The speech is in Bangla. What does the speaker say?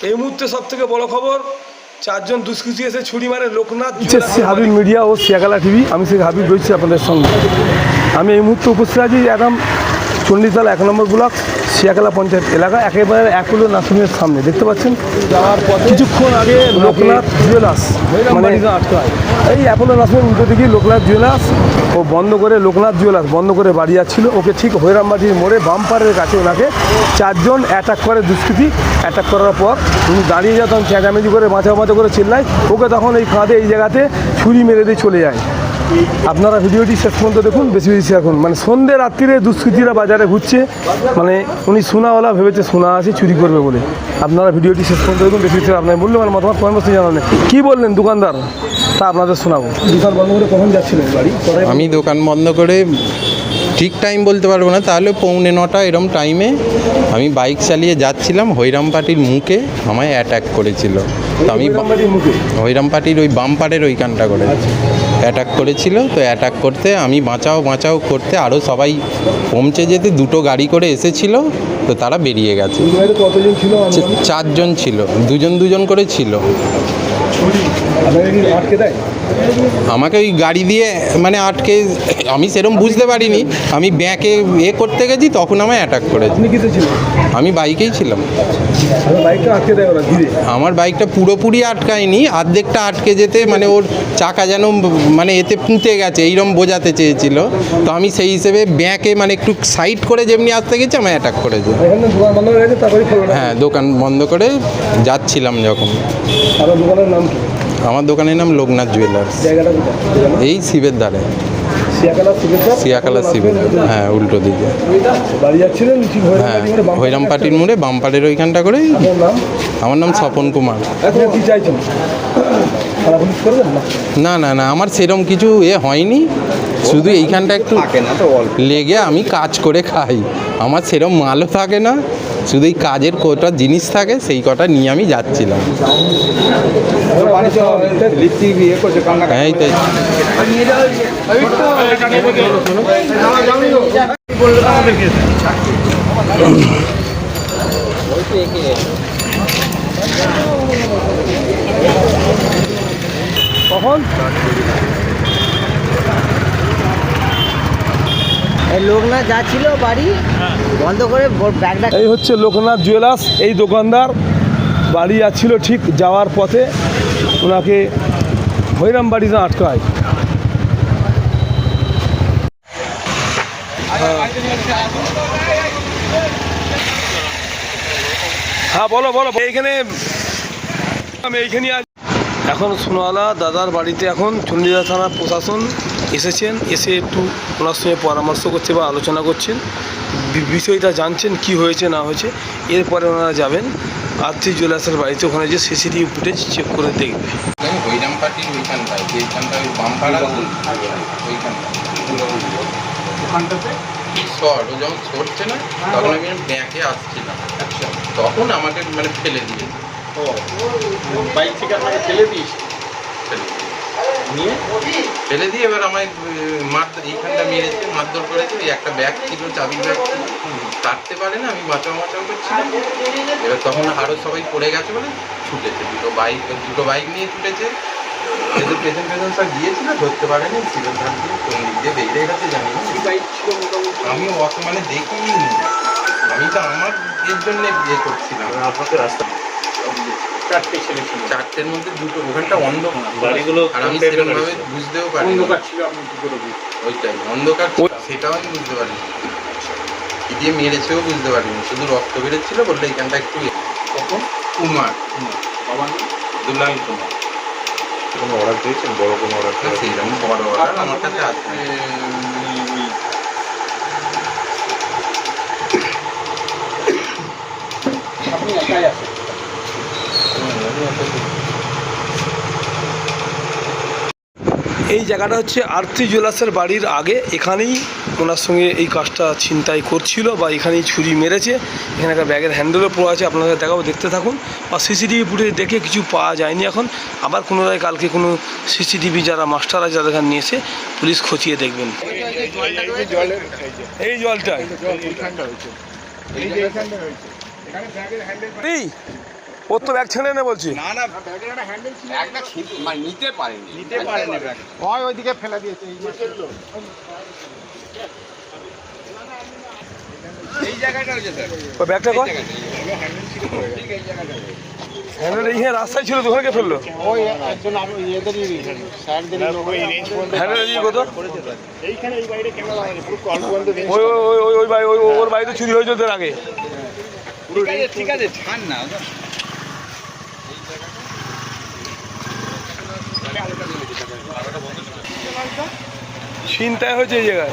এই মুহূর্তে সব থেকে বড় খবর, চারজন দুষ্কৃতী এসে ছুরি মারে লোকনাথ। হাবিব মিডিয়া ও শিয়াখালা টিভি, আমি সেই হাবিব রয়েছি আপনাদের সঙ্গে। আমি এই মুহূর্তে উপস্থিত আছি একদম চণ্ডীতলা 1 নম্বর ব্লক শিয়াখালা পঞ্চায়েত এলাকা, একেবারে অ্যাপোলো নার্সিংয়ের সামনে। দেখতে পাচ্ছেন যাওয়ার পর কিছুক্ষণ আগে লোকনাথ জুয়েলার্স, মানে এই অ্যাপোলো নার্সিংয়ের উল্টো দিকে লোকনাথ জুয়েলার্স ও বন্ধ করে, লোকনাথ জুয়েলার্স বন্ধ করে বাড়ি যাচ্ছিল। ওকে ঠিক হৈরামবাটির মোড়ে বাম্পারের কাছে ওনাকে চারজন অ্যাটাক করে দুষ্কৃতী। অ্যাটাক করার পর উনি দাঁড়িয়ে যায়, তখন চেঁচামেচি করে মাথা করে চিল্লায়। ওকে তখন এই ফাঁদে এই জায়গাতে ছুরি মেরে দিয়ে চলে যায়। আপনারা ভিডিওটি শেষ পর্যন্ত দেখুন, বেশি বেশি এখন। মানে সন্ধ্যে রাত্রিরে দুষ্কৃতীরা বাজারে ঘুরছে, মানে উনি সোনাওয়ালা ভেবেছে সোনা আছে চুরি করবে বলে। আপনারা ভিডিওটি শেষ পর্যন্ত দেখুন, বেশি বেশি আপনার বললেন মানে মতামত কমেন্ট বক্সে জানালেন। কী বললেন দোকানদার তা আপনাদের শোনাবো। দোকান বন্ধ করে কখন যাচ্ছিলেন বাড়ি? আমি দোকান বন্ধ করে ঠিক টাইম বলতে পারবো না, তাহলে 8:45 এরম টাইমে আমি বাইক চালিয়ে যাচ্ছিলাম। হৈরামপাটির মুখে আমায় অ্যাটাক করেছিল। তো আমি হৈরামপাটির ওই বাম্পারের ওইখানটা করে অ্যাটাক করেছিল। তো অ্যাটাক করতে আমি বাঁচাও করতে আরও সবাই পৌঁছে যেতে 2টো গাড়ি করে এসেছিল। তো তারা বেরিয়ে গেছে। কতজন ছিল? 4 জন ছিল, 2জন করে ছিল। আমাকে ওই গাড়ি দিয়ে মানে আটকে, আমি সেরকম বুঝতে পারিনি। আমি ব্যাকে করতে গেছি, তখন আমায় অ্যাটাক করেছে। আমি বাইকেই ছিলাম। আমার বাইকটা পুরোপুরি আটকায়নি, অর্ধেকটা আটকে যেতে মানে ওর চাকা যেন মানে এতে পুঁতে গেছে এইরকম বোঝাতে চেয়েছিল। তো আমি সেই হিসেবে ব্যাকে মানে একটু সাইড করে যেমনি আসতে গেছি আমায় অ্যাটাক করেছে। হ্যাঁ, দোকান বন্ধ করে যাচ্ছিলাম যখন। আমার দোকানের নাম লোকনাথ জুয়েলার্স, এই শিবের ধারে, শিয়াখালা শিবের, হ্যাঁ উল্টো দিকে। হ্যাঁ, হৈরামপাটির মোড়ে বাম্পারের ওইখানটা করে। আমার নাম স্বপন কুমার। না না না, আমার সেরকম কিছু হয়নি, শুধু এইখানটা একটু লেগে আমি কাজ করে খাই। আমার সেরকম মালও থাকে না, শুধু এই কাজের কটা জিনিস থাকে, সেই কটা নিয়ে আমি যাচ্ছিলাম। হ্যাঁ, এই তাই। কখন লোকনাথ যাচ্ছিল বাড়ি বন্ধ করে ব্যাগটা। এই হচ্ছে লোকনাথ জুয়েলার্স, এই দোকানদার বাড়ি যাচ্ছিল, ঠিক যাওয়ার পথে ওনাকে হৈরামবাটিতে আটকায়। হ্যাঁ বলো এইখানে আমি এইখানে এখন সোনাওয়ালা দাদার বাড়িতে এখন চণ্ডীতলা থানা প্রশাসন এসেছেন, এসে একটু ওনার সঙ্গে পরামর্শ করছে বা আলোচনা করছেন, বিষয়টা জানছেন কি হয়েছে না হয়েছে। এরপরে ওনারা যাবেন আরতি জুয়েলার্সের বাড়িতে, ওখানে যে সিসিটিভি ফুটেজ চেক করে দেখবে। হৈরামপাটির ওইখানটায়, যেখানটায় বাম্পার ওইখানটাতে শর্ট, ও যখন ছড়ছে না তখন আমি ব্যাকে আসছিলাম, তখন আমাকে মানে ফেলে দিয়েছে। বাইক থেকে আমাকে ফেলে দিয়েছে, ফেলে দিয়ে এবার আমায় এইখানটা মেরেছে, মারধর করেছে। একটা ব্যাগ ছিল, চাবির ব্যাগ কাটতে পারে না, আমি বাঁচাও করছিলাম। এবার তখন আরও সবাই পড়ে গেছে বলে ছুটেছে, দুটো বাইক নিয়ে ছুটেছে। এদের পেছন সব গিয়েছিল, ধরতে পারেনি, সিলের ধার দিয়ে কোন দিক দিয়ে বেরিয়ে গেছে জানি না। আমি অত মানে দেখিনি, আমি তো আমার এর জন্য করছিলাম। আপনাকে রাস্তা 4টের মধ্যে 2টো, ওখানটা অন্ধকার বাড়িগুলো, আর আমি সেরকমভাবে বুঝতেও পারি ওইটাই অন্ধকার, সেটাও আমি বুঝতে পারিনি। কি দিয়ে মেরেছেও বুঝতে পারিনি, শুধু রক্ত বেরোচ্ছিল। বললে এইখানটা একটু কুমার, দুলাল কুমার। কোনো অর্ডার পেয়েছেন? বড় কোনো অর্ডার? সেইরকম বড় অর্ডার আমার কাছে আছে। আপনি একাই আছেন? এই জায়গাটা হচ্ছে আরতি জুয়েলার্সের বাড়ির আগে, এখানেই ওনার সঙ্গে এই কাজটা ছিনতাই করছিল বা এখানেই ছুরি মেরেছে। এখানে একটা ব্যাগের হ্যান্ডেলও পড়ে আছে, আপনাদের দেখাবো, দেখতে থাকুন। বা সিসিটিভি ফুটেজ দেখে কিছু পাওয়া যায়নি এখন। আবার পুনরায় কালকে কোনো সিসিটিভি যারা মাস্টার আছে যাদের এখানে নিয়েছে, পুলিশ খতিয়ে দেখবেন। এই জলটাই ওর তো ব্যাগ ছেড়ে নে বলছি। না না ব্যাগটা মানে নিতে পারেনি ব্যাগ হয় ওইদিকে ফেলে দিয়েছে এই জায়গাটা হয়েছে স্যার ওই ব্যাগটা কর। ঠিক এই জায়গাটা হ্যান্ডেল এইখানে রাস্তায় ছিল, দোকানে কে ফেললো? ওই একজন এদেরই স্যারদেরই হ্যান্ডেল এদিকে কত? এইখানে এই বাইরে ক্যামেরা লাগানো পুরো কল বন্ধ ওই ওই ওই ওই বাড়ি ওর বাড়িতে চুরি হয়েছে ওদের আগে। ঠিক আছে ছাড় না ছিনতাই হয়েছে এই জায়গায়।